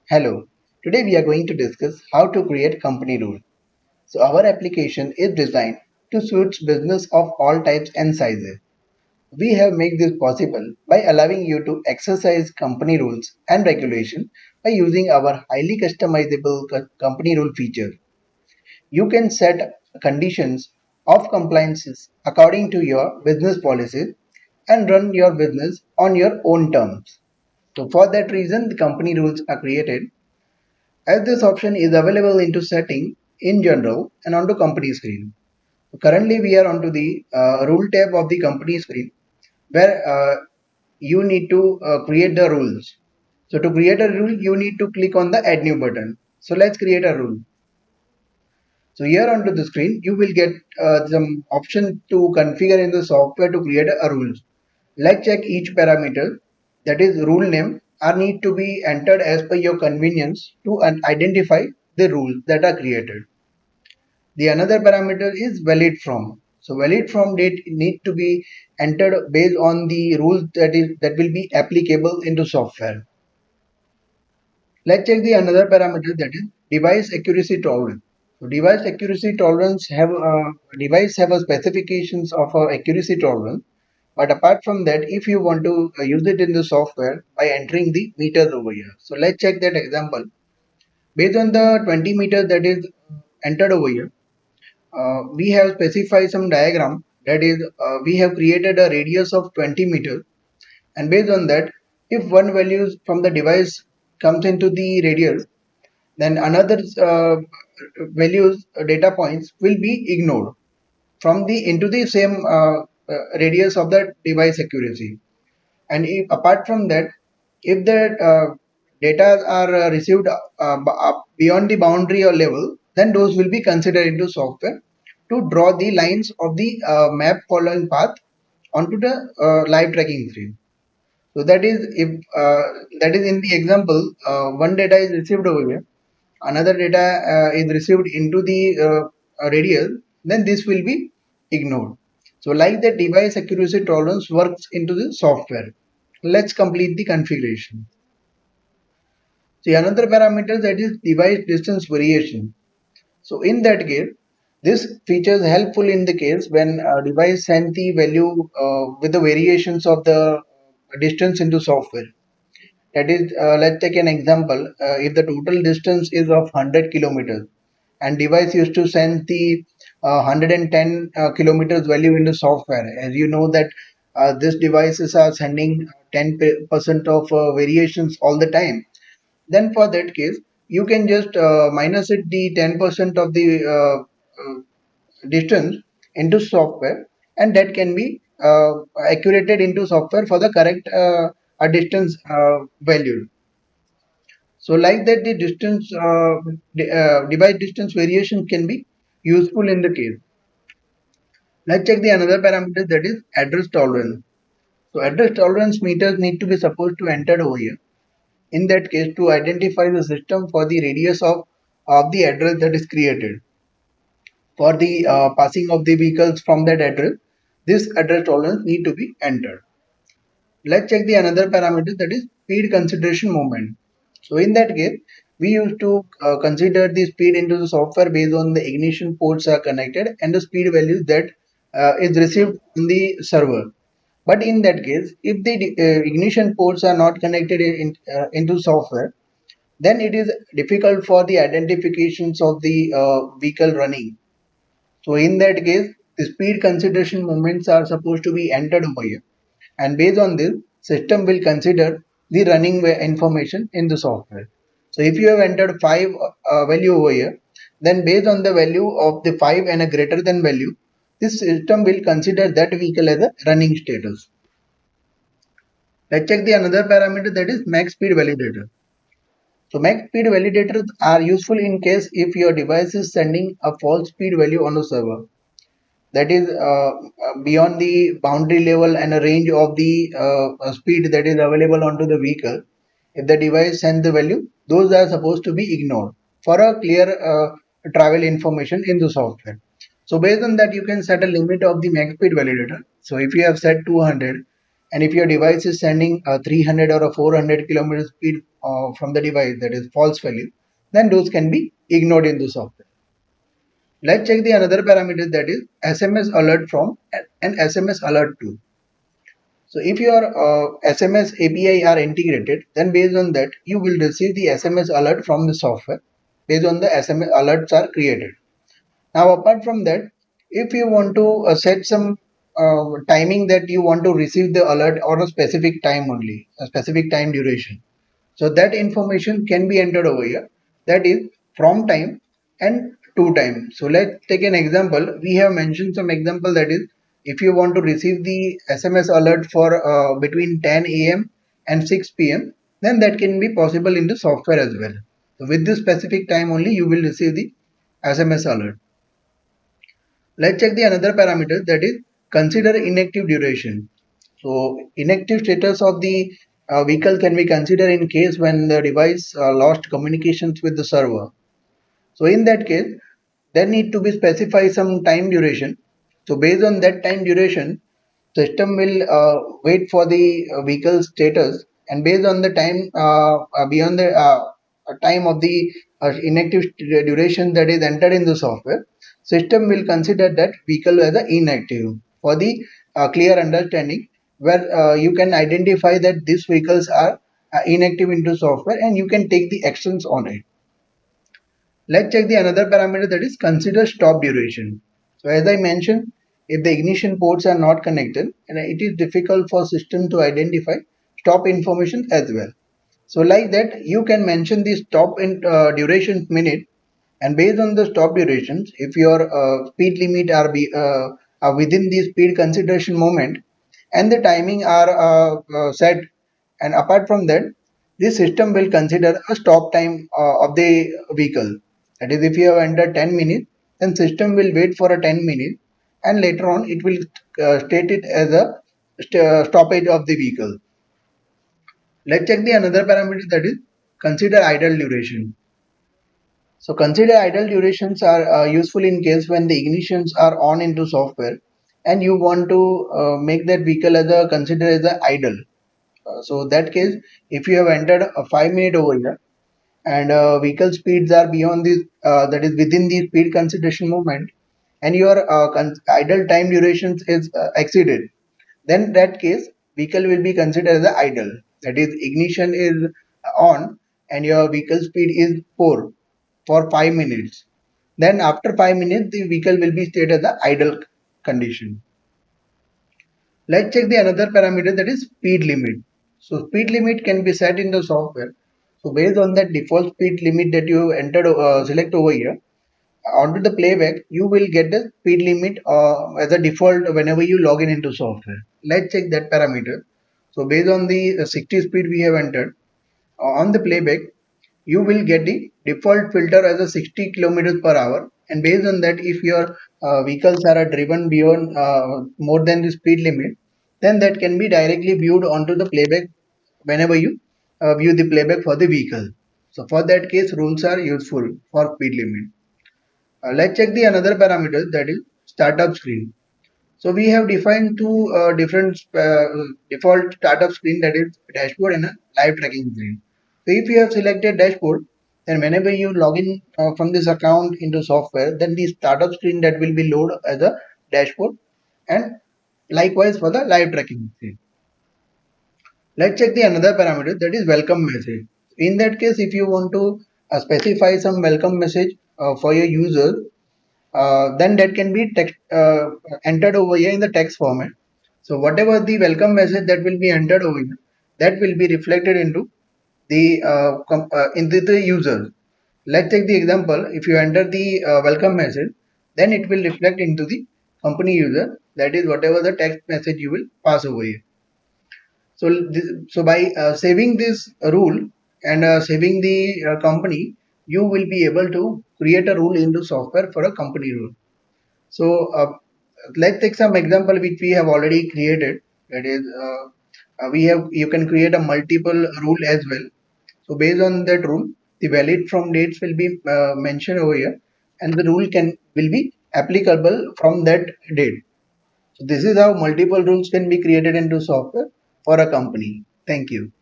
Hello, today we are going to discuss how to create company rule. So our application is designed to suit business of all types and sizes. We have made this possible by allowing you to exercise company rules and regulation by using our highly customizable company rule feature. You can set conditions of compliances according to your business policies and run your business on your own terms. So for that reason, the company rules are created. As this option is available into setting in general and onto company screen. Currently we are onto the rule tab of the company screen where you need to create the rules. So to create a rule you need to click on the add new button. So let's create a rule. So here onto the screen you will get some option to configure in the software to create a rules. Let's check each parameter, that is rule name, are need to be entered as per your convenience to identify the rules that are created. The another parameter is valid from. So valid from date need to be entered based on the rules that will be applicable into software. Let's check the another parameter, that is device accuracy tolerance. So device accuracy tolerance have device have a specifications of accuracy tolerance. But apart from that, if you want to use it in the software by entering the meters over here. So let's check that example. Based on the 20 meters that is entered over here, we have specified some diagram, that is we have created a radius of 20 meters, and based on that, if one value from the device comes into the radius, then another values data points will be ignored from the into the same radius of the device accuracy. And if apart from that, if the data are received beyond the boundary or level, then those will be considered into software to draw the lines of the map following path onto the live tracking frame. So that is if that is in the example, one data is received over here, another data is received into the radius, then this will be ignored. So like the device accuracy tolerance works into the software. Let's complete the configuration. So another parameter, that is device distance variation. So in that case, this feature is helpful in the case when a device sends the value with the variations of the distance into software. That is, let's take an example. If the total distance is of 100 kilometers and device used to send the 110 kilometers value into software, as you know that these devices are sending 10% of variations all the time, then for that case you can just minus it the 10% of the distance into software, and that can be accurated into software for the correct distance value. So like that, the distance device distance variation can be useful in the case. Let's check the another parameter, that is address tolerance. So address tolerance meters need to be supposed to enter over here. In that case, to identify the system for the radius of the address that is created for the passing of the vehicles from that address, this address tolerance need to be entered. Let's check the another parameter, that is speed consideration moment. So in that case, we used to consider the speed into the software based on the ignition ports are connected and the speed values that is received on the server. But in that case, if the ignition ports are not connected into software, then it is difficult for the identifications of the vehicle running. So in that case, the speed consideration moments are supposed to be entered over here, and based on this, system will consider the running information in the software. So if you have entered 5 value over here, then based on the value of the 5 and a greater than value, this system will consider that vehicle as a running status. Let's check the another parameter, that is max speed validator. So max speed validators are useful in case if your device is sending a false speed value on the server, that is beyond the boundary level and a range of the speed that is available onto the vehicle. If the device sends the value, those are supposed to be ignored for a clear travel information in the software. So based on that, you can set a limit of the max speed validator. So if you have set 200, and if your device is sending a 300 or a 400 kilometer speed from the device, that is false value, then those can be ignored in the software. Let's check the another parameter, that is SMS alert from and SMS alert to. So if your SMS API are integrated, then based on that you will receive the SMS alert from the software based on the SMS alerts are created. Now apart from that, if you want to set some timing that you want to receive the alert or a specific time only, a specific time duration. So that information can be entered over here. That is from time and to time. So let's take an example. We have mentioned some example, that is if you want to receive the SMS alert for between 10 a.m. and 6 p.m., then that can be possible in the software as well. So with this specific time only you will receive the SMS alert. Let's check the another parameter, that is consider inactive duration. So inactive status of the vehicle can be considered in case when the device lost communications with the server. So in that case, there need to be specify some time duration. So based on that time duration, system will wait for the vehicle status, and based on the time beyond the time of the inactive duration that is entered in the software, system will consider that vehicle as a inactive for the clear understanding, where you can identify that these vehicles are inactive into software and you can take the actions on it. Let's check the another parameter, that is consider stop duration. So as I mentioned, if the ignition ports are not connected, and it is difficult for system to identify stop information as well. So like that, you can mention the stop in duration minute, and based on the stop durations, if your speed limit are within the speed consideration moment, and the timing are set, and apart from that, this system will consider a stop time of the vehicle. That is, if you have entered 10 minutes, then system will wait for a 10 minutes, and later on it will state it as a stoppage of the vehicle. Let's check the another parameter, that is consider idle duration. So consider idle durations are useful in case when the ignitions are on into software and you want to make that vehicle as a consider as a idle. So that case, if you have entered a 5 minute over here and vehicle speeds are beyond this, that is within the speed consideration moment, and your idle time durations is exceeded, then that case vehicle will be considered as a idle. That is ignition is on and your vehicle speed is 4 for 5 minutes. Then after 5 minutes the vehicle will be stated as the idle condition. Let's check the another parameter, that is speed limit. So speed limit can be set in the software. So based on that default speed limit that you entered select over here, onto the playback you will get the speed limit as a default whenever you log in into software. Let's check that parameter. So based on the 60 speed we have entered on the playback, you will get the default filter as a 60 kilometers per hour, and based on that if your vehicles are driven beyond more than the speed limit, then that can be directly viewed onto the playback whenever you view the playback for the vehicle. So for that case rules are useful for speed limit. Let's check the another parameter, that is startup screen. So we have defined two different default startup screen, that is dashboard and a live tracking screen. So if you have selected dashboard, then whenever you log in from this account into software, then the startup screen that will be loaded as a dashboard, and likewise for the live tracking screen. Let's check the another parameter, that is welcome message. In that case, if you want to specify some welcome message for your users, then that can be text, entered over here in the text format. So whatever the welcome message that will be entered over here, that will be reflected into the users. Let's take the example. If you enter the welcome message, then it will reflect into the company user. That is whatever the text message you will pass over here. So by saving this rule and saving the company, you will be able to create a rule into software for a company rule. So let's take some example which we have already created. That is, we have you can create a multiple rule as well. So based on that rule, the valid from dates will be mentioned over here, and the rule will be applicable from that date. So this is how multiple rules can be created into software. for a company. Thank you.